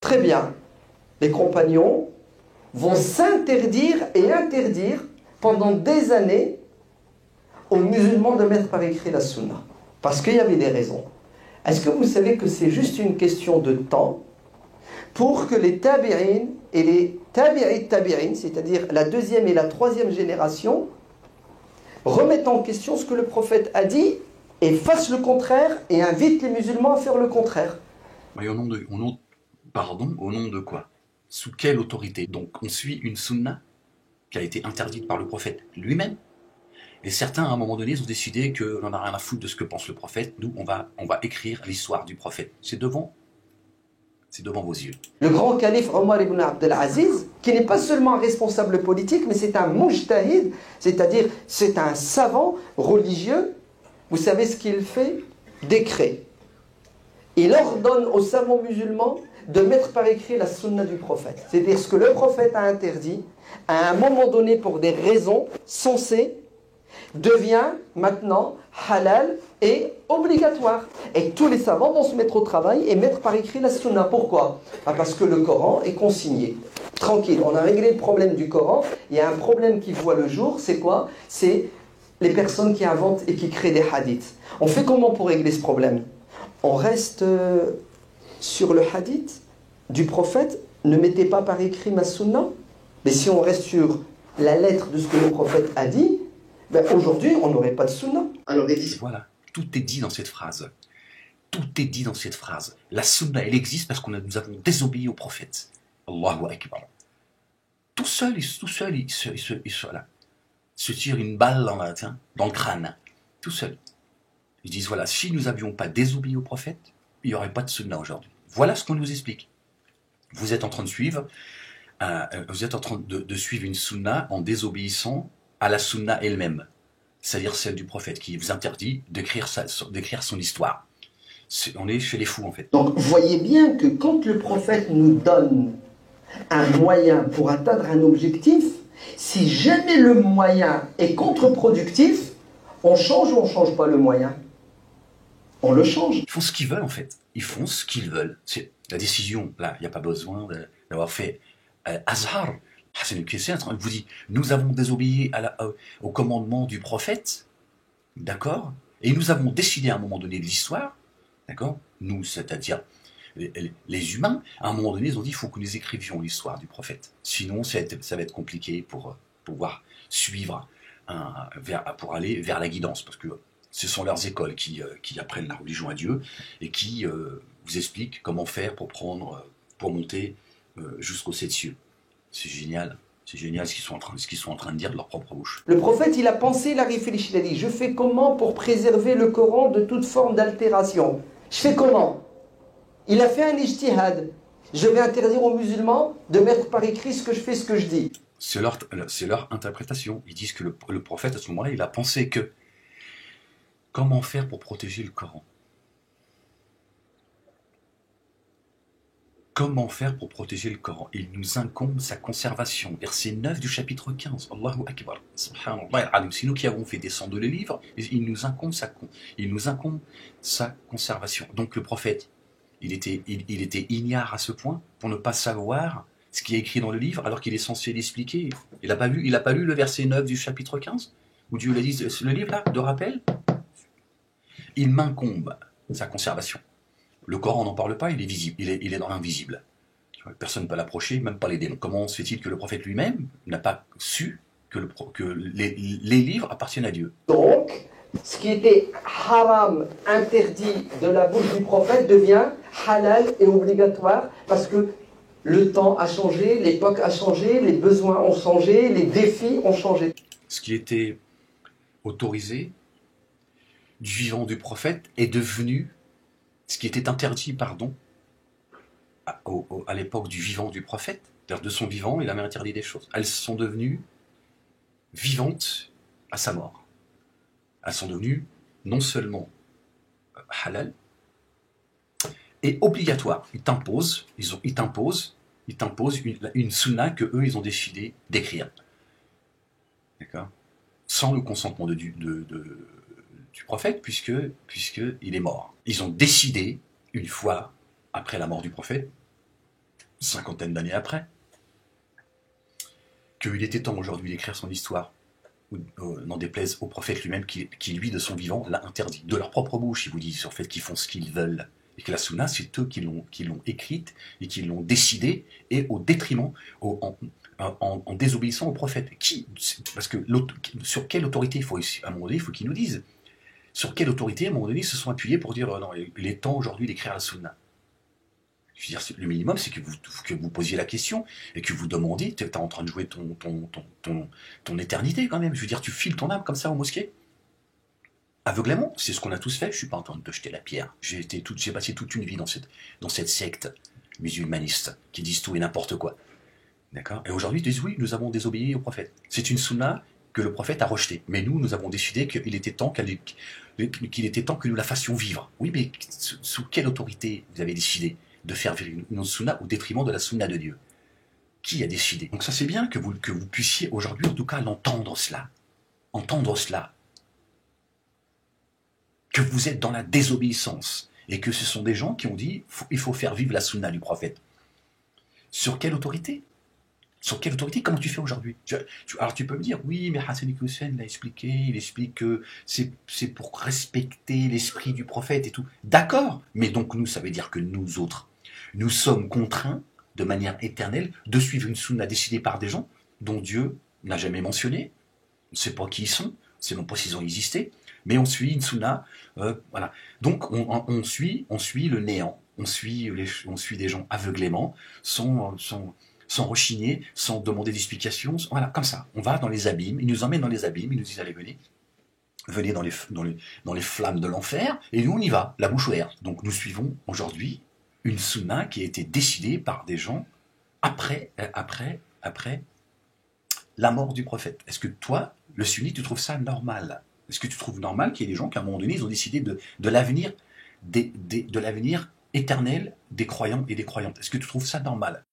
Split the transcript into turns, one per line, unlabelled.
Très bien. Les compagnons vont s'interdire et interdire pendant des années aux musulmans de mettre par écrit la sunna. Parce qu'il y avait des raisons. Est-ce que vous savez que c'est juste une question de temps pour que les tabi'in et les tabi'in, c'est-à-dire la deuxième et la troisième génération, remettent en question ce que le prophète a dit et fassent le contraire et invitent les musulmans à faire le contraire?
Mais au nom de quoi? Sous quelle autorité? Donc on suit une sunna qui a été interdite par le prophète lui-même. Et certains, à un moment donné, ont décidé que l'on n'a rien à foutre de ce que pense le prophète. Nous, on va écrire l'histoire du prophète. C'est devant vos yeux.
Le grand calife Omar ibn Abdelaziz, qui n'est pas seulement un responsable politique, mais c'est un mujtahid, c'est-à-dire c'est un savant religieux. Vous savez ce qu'il fait? Décret. Il ordonne aux savants musulmans de mettre par écrit la sunna du prophète. C'est-à-dire ce que le prophète a interdit, à un moment donné pour des raisons sensées, devient maintenant halal et obligatoire. Et tous les savants vont se mettre au travail et mettre par écrit la sunna. Pourquoi? Parce que le Coran est consigné. Tranquille, on a réglé le problème du Coran. Il y a un problème qui voit le jour, c'est quoi? C'est les personnes qui inventent et qui créent des hadiths. On fait comment pour régler ce problème? On reste sur le hadith du prophète. Ne mettez pas par écrit ma sunna. Mais si on reste sur la lettre de ce que le prophète a dit, ben aujourd'hui, on n'aurait pas de sunna. Alors,
voilà, tout est dit dans cette phrase. Tout est dit dans cette phrase. La sunna, elle existe parce que nous avons désobéi au prophète. Allahu Akbar. Tout seul, il se tire une balle dans le crâne. Tout seul. Ils disent, voilà, si nous n'avions pas désobéi au prophète, il n'y aurait pas de sunna aujourd'hui. Voilà ce qu'on nous explique. Vous êtes en train de suivre, de suivre une sunna en désobéissant à la sunna elle-même, c'est-à-dire celle du prophète, qui vous interdit d'écrire son histoire. On est chez les fous, en fait.
Donc, vous voyez bien que quand le prophète nous donne un moyen pour atteindre un objectif, si jamais le moyen est contre-productif, on change ou on ne change pas le moyen? On le change.
Ils font ce qu'ils veulent, en fait. Ils font ce qu'ils veulent. C'est la décision, là, il n'y a pas besoin d'avoir fait Azhar. C'est une question, il vous dit, nous avons désobéi au commandement du prophète, d'accord? Et nous avons décidé à un moment donné de l'histoire, d'accord? Nous, c'est-à-dire les humains, à un moment donné, ils ont dit, il faut que nous écrivions l'histoire du prophète. Sinon, ça va être compliqué pour pouvoir suivre, pour aller vers la guidance, parce que ce sont leurs écoles qui apprennent la religion à Dieu et qui vous expliquent comment faire pour monter jusqu'aux 7 cieux. C'est génial ce qu'ils sont en train de dire de leur propre bouche.
Le prophète, il a pensé, il a réfléchi, il a dit, je fais comment pour préserver le Coran de toute forme d'altération? Je fais comment? Il a fait un ijtihad. Je vais interdire aux musulmans de mettre par écrit ce que je fais, ce que je dis.
C'est leur interprétation. Ils disent que le prophète, à ce moment-là, il a pensé que comment faire pour protéger le Coran? Comment faire pour protéger le Coran? Il nous incombe sa conservation. Verset 9 du chapitre 15. Allahu Akbar. Subhanallah. C'est nous qui avons fait descendre le livre. Il nous incombe sa conservation. Donc le prophète, il était ignare à ce point pour ne pas savoir ce qui est écrit dans le livre alors qu'il est censé l'expliquer. Il n'a pas lu le verset 9 du chapitre 15 où Dieu l'a dit, le livre là, de rappel. Il m'incombe sa conservation. Le Coran n'en parle pas, il est visible, il est dans l'invisible. Personne ne peut l'approcher, même pas les démons. Comment se fait-il que le prophète lui-même n'a pas su que les livres appartiennent à Dieu?
Donc, ce qui était haram, interdit de la bouche du prophète devient halal et obligatoire parce que le temps a changé, l'époque a changé, les besoins ont changé, les défis ont changé.
Ce qui était autorisé du vivant du prophète est devenu ce qui était interdit, à l'époque du vivant du prophète, c'est-à-dire de son vivant, il avait interdit des choses. Elles sont devenues vivantes à sa mort. Elles sont devenues non seulement halal, et obligatoires. Ils t'imposent une sunna que eux ils ont décidé d'écrire. D'accord? Sans le consentement du prophète, puisque il est mort. Ils ont décidé, une fois après la mort du prophète, cinquantaine d'années après, qu'il était temps aujourd'hui d'écrire son histoire, n'en déplaise au prophète lui-même qui, lui, de son vivant, l'a interdit. De leur propre bouche, ils vous disent sur le fait qu'ils font ce qu'ils veulent. Et que la sunna, c'est eux qui l'ont écrite et qui l'ont décidée, et au détriment, en désobéissant au prophète. Parce que sur quelle autorité, à un moment donné, il faut qu'ils nous disent. Sur quelle autorité, à un moment donné, ils se sont appuyés pour dire non, il est temps aujourd'hui d'écrire la sunna. Je veux dire, le minimum, c'est que vous posiez la question et que vous demandiez, tu es en train de jouer ton éternité quand même. Je veux dire, tu files ton âme comme ça aux mosquées aveuglément, c'est ce qu'on a tous fait. Je ne suis pas en train de te jeter la pierre. J'ai passé toute une vie dans cette secte musulmaniste qui disent tout et n'importe quoi. D'accord. Et aujourd'hui, ils disent oui, nous avons désobéi au prophète. C'est une sunna que le prophète a rejetée. Mais nous avons décidé qu'il était temps que nous la fassions vivre. Oui, mais sous quelle autorité vous avez décidé de faire vivre une sunna au détriment de la sunna de Dieu? Qui a décidé? Donc ça, c'est bien que vous puissiez aujourd'hui, en tout cas, l'entendre cela. Entendre cela. Que vous êtes dans la désobéissance. Et que ce sont des gens qui ont dit il faut faire vivre la sunna du prophète. Sur quelle autorité? Sur quelle autorité? Comment tu fais aujourd'hui? Alors tu peux me dire, oui, mais Hassan Hussein l'a expliqué, il explique que c'est pour respecter l'esprit du prophète et tout. D'accord, mais donc nous, ça veut dire que nous autres, nous sommes contraints, de manière éternelle, de suivre une sunna décidée par des gens dont Dieu n'a jamais mentionné, on ne sait pas qui ils sont, on ne sait même pas s'ils ont existé, mais on suit une sunna, voilà. Donc on suit le néant, on suit des gens aveuglément, sans rechigner, sans demander d'explications, voilà, comme ça. On va dans les abîmes, ils nous emmènent dans les abîmes, ils nous disent allez, venez dans les flammes de l'enfer, et nous on y va, la bouche ouverte. Donc nous suivons aujourd'hui une sunna qui a été décidée par des gens après la mort du prophète. Est-ce que toi, le sunnite, tu trouves ça normal? Est-ce que tu trouves normal qu'il y ait des gens qui à un moment donné, ils ont décidé de l'avenir éternel des croyants et des croyantes? Est-ce que tu trouves ça normal?